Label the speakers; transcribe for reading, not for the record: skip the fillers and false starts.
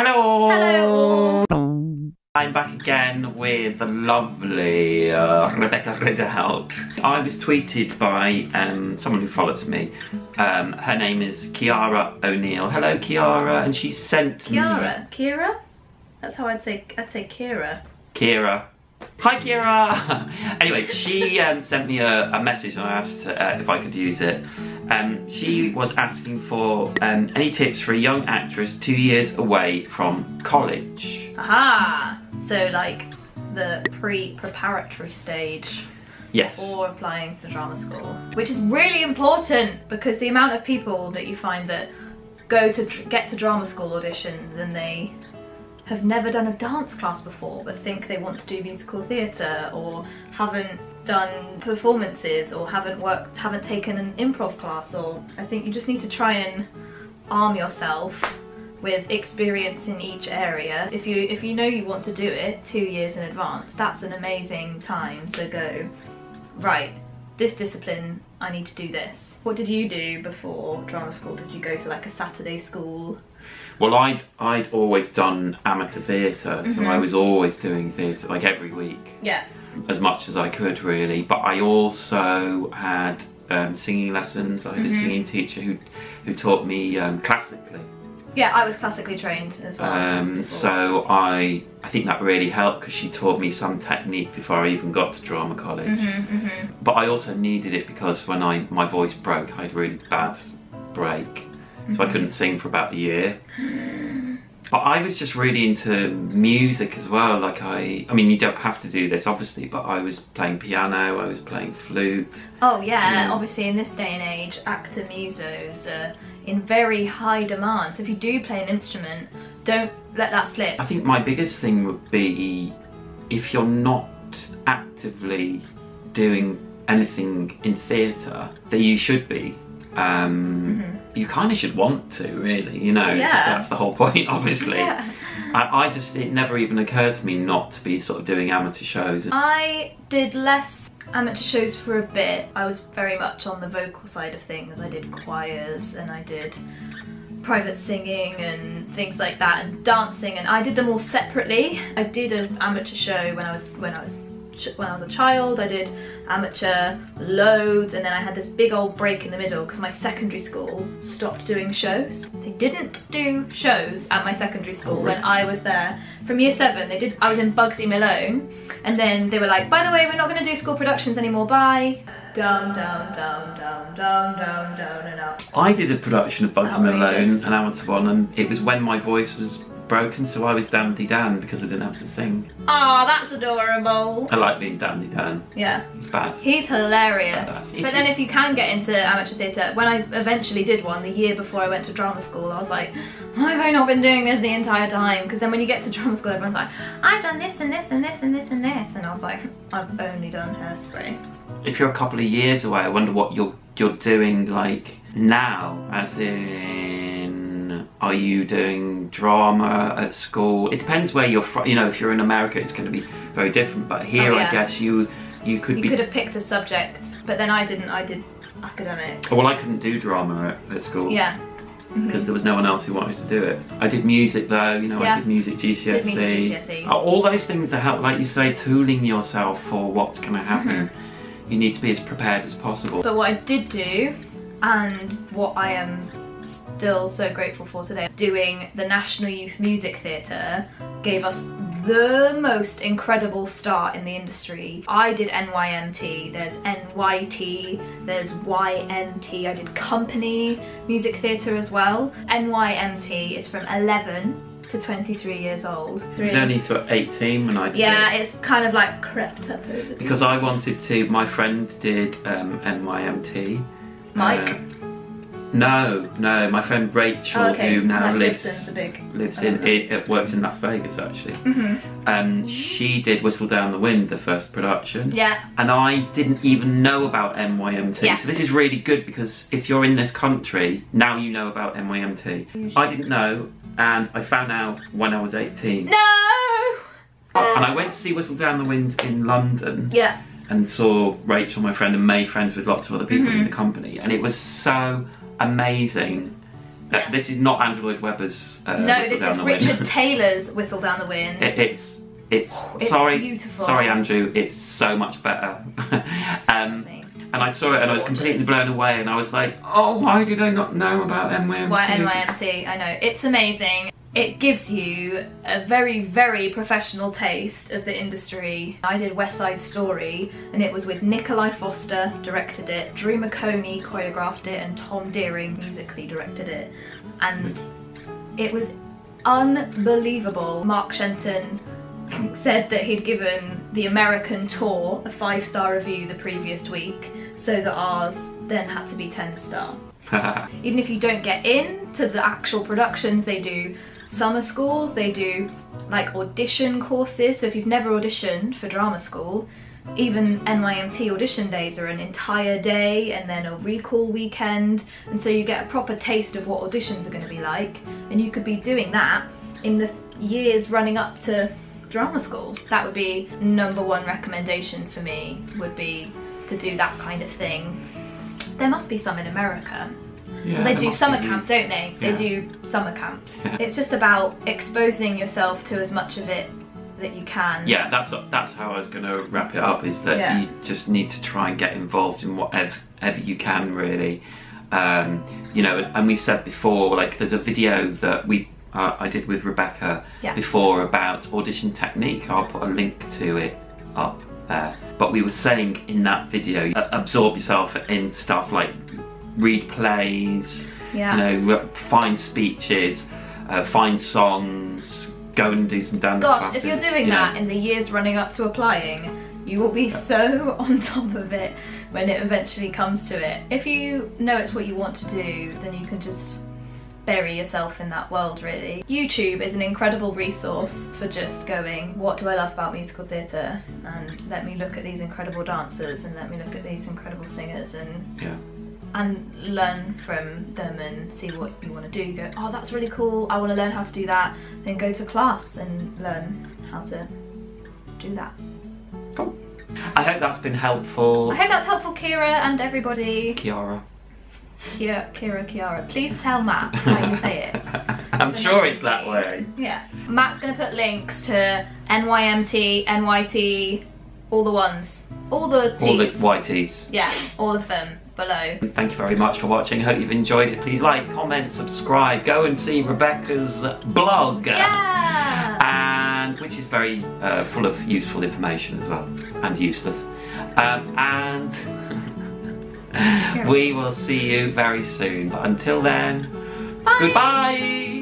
Speaker 1: Hello!
Speaker 2: Hello!
Speaker 1: I'm back again with the lovely Rebecca Ridehout. I was tweeted by someone who follows me. Her name is Kiara O'Neill. Hello, Kiara, and she sent me...
Speaker 2: Kira? That's how I'd say Kira.
Speaker 1: Kira. Hi, Kira! Anyway, she sent me a message and I asked if I could use it. She was asking for any tips for a young actress 2 years away from college.
Speaker 2: Aha! So like the pre-preparatory stage.
Speaker 1: Yes.
Speaker 2: Before applying to drama school. Which is really important because the amount of people that you find that go to get to drama school auditions and they have never done a dance class before but think they want to do musical theatre, or haven't done performances, or haven't taken an improv class, or I think you just need to try and arm yourself with experience in each area. If you know you want to do it 2 years in advance, that's an amazing time to go, right, this discipline, I need to do this. What did you do before drama school? Did you go to like a Saturday school?
Speaker 1: Well, I'd always done amateur theatre, so I was always doing theatre, like every week.
Speaker 2: Yeah.
Speaker 1: As much as I could, really. But I also had singing lessons. I had a singing teacher who taught me classically.
Speaker 2: Yeah, I was classically trained as well.
Speaker 1: So I think that really helped because she taught me some technique before I even got to drama college. But I also needed it because when my voice broke, I had a really bad break. So I couldn't sing for about a year. But I was just really into music as well. Like I mean, you don't have to do this obviously, but I was playing piano, I was playing flute.
Speaker 2: Oh yeah, obviously in this day and age, actor musos are in very high demand. So if you do play an instrument, don't let that slip.
Speaker 1: I think my biggest thing would be if you're not actively doing anything in theatre that you should be. You kind of should want to, really, you know, because that's the whole point, obviously. Yeah. It never even occurred to me not to be sort of doing amateur shows.
Speaker 2: I did less amateur shows for a bit. I was very much on the vocal side of things. I did choirs and I did private singing and things like that, and dancing, and I did them all separately. I did an amateur show when I was a child. I did amateur loads, and then I had this big old break in the middle because my secondary school stopped doing shows. They didn't do shows at my secondary school when I was there. From year 7 they did. I was in Bugsy Malone, and then they were like, by the way, we're not going to do school productions anymore, bye. Down, down, down, down, down, down, down and up.
Speaker 1: I did a production of Bugsy Malone, an amateur one, and it was when my voice was broken, so I was Dandy Dan because I didn't have to sing.
Speaker 2: Oh, that's adorable.
Speaker 1: I like being Dandy Dan.
Speaker 2: Yeah.
Speaker 1: It's bad.
Speaker 2: He's hilarious. But then if you can get into amateur theatre, when I eventually did one the year before I went to drama school, I was like, why have I not been doing this the entire time? Because then when you get to drama school, everyone's like, I've done this and this and this and this and this, and I was like, I've only done Hairspray.
Speaker 1: If you're a couple of years away, I wonder what you're doing like now, as in, are you doing drama at school? It depends where you're from. You know, if you're in America, it's going to be very different. But here, I guess you could have
Speaker 2: picked a subject, but then I didn't. I did academics.
Speaker 1: Well, I couldn't do drama at school.
Speaker 2: Yeah.
Speaker 1: Because there was no one else who wanted to do it. I did music though, you know, I did music GCSE.
Speaker 2: Did music GCSE.
Speaker 1: All those things that help, like you say, tooling yourself for what's going to happen. You need to be as prepared as possible. But
Speaker 2: what I did do, and what I am still so grateful for today, doing the National Youth Music Theatre gave us the most incredible start in the industry. I did NYMT, there's NYT, there's YNT, I did company music theatre as well. NYMT is from 11 to 23 years old.
Speaker 1: It was only to 18 when I did it.
Speaker 2: Yeah, it's kind of like crept up over the
Speaker 1: because I wanted to, my friend did NYMT.
Speaker 2: Mike?
Speaker 1: No, my friend Rachel, who now works in Las Vegas actually. She did Whistle Down the Wind, the first production.
Speaker 2: Yeah.
Speaker 1: And I didn't even know about NYMT. Yeah. So this is really good because if you're in this country, now you know about NYMT. I didn't know, and I found out when I was 18.
Speaker 2: No!
Speaker 1: And I went to see Whistle Down the Wind in London.
Speaker 2: Yeah.
Speaker 1: And saw Rachel, my friend, and made friends with lots of other people in the company. And it was so amazing
Speaker 2: Yeah.
Speaker 1: This is not Andrew Lloyd Webber's
Speaker 2: no,
Speaker 1: Whistle
Speaker 2: this
Speaker 1: Down
Speaker 2: is
Speaker 1: the Wind.
Speaker 2: Richard Taylor's Whistle Down the Wind.
Speaker 1: It's
Speaker 2: sorry, beautiful.
Speaker 1: Sorry, Andrew. It's so much better. And I saw it and I was completely blown away, and I was like, oh, why did I not know about NYMT?
Speaker 2: Why NYMT? I know, it's amazing. It gives you a very, very professional taste of the industry. I did West Side Story, and it was with Nikolai Foster, directed it, Drew McConey choreographed it, and Tom Deering musically directed it. And it was unbelievable. Mark Shenton said that he'd given the American tour a 5-star review the previous week, so that ours then had to be 10-star. Even if you don't get into the actual productions, they do summer schools, they do like audition courses. So if you've never auditioned for drama school, even NYMT audition days are an entire day and then a recall weekend, and so you get a proper taste of what auditions are going to be like, and you could be doing that in the years running up to drama school. That would be #1 recommendation for me, would be to do that kind of thing. There must be some in America.
Speaker 1: Yeah,
Speaker 2: they do summer camp, don't they? They do summer camps. It's just about exposing yourself to as much of it that you can.
Speaker 1: Yeah, that's how I was going to wrap it up, is that you just need to try and get involved in whatever you can, really. You know, and we've said before, like, there's a video that I did with Rebecca before about audition technique. I'll put a link to it up there. But we were saying in that video, absorb yourself in stuff like read plays, you know, find speeches, find songs, go and do some dance classes.
Speaker 2: If you're doing that in the years running up to applying, you will be so on top of it when it eventually comes to it. If you know it's what you want to do, then you can just bury yourself in that world, really. YouTube is an incredible resource for just going, what do I love about musical theatre? And let me look at these incredible dancers, and let me look at these incredible singers, and learn from them and see what you want to do. Go, oh, that's really cool, I want to learn how to do that. Then go to class and learn how to do that.
Speaker 1: Cool. I hope that's been helpful.
Speaker 2: I hope that's helpful, Kira, and everybody.
Speaker 1: Kira.
Speaker 2: Kira. Please tell Matt how you say it.
Speaker 1: I'm sure it's that way.
Speaker 2: Yeah. Matt's going to put links to NYMT, NYT, all the ones. All the T's.
Speaker 1: All the YTs.
Speaker 2: Yeah, all of them below.
Speaker 1: Thank you very much for watching. Hope you've enjoyed it. Please like, comment, subscribe. Go and see Rebecca's blog.
Speaker 2: Yeah!
Speaker 1: And which is very full of useful information as well. And useless. And we will see you very soon. But until then,
Speaker 2: bye.
Speaker 1: Goodbye!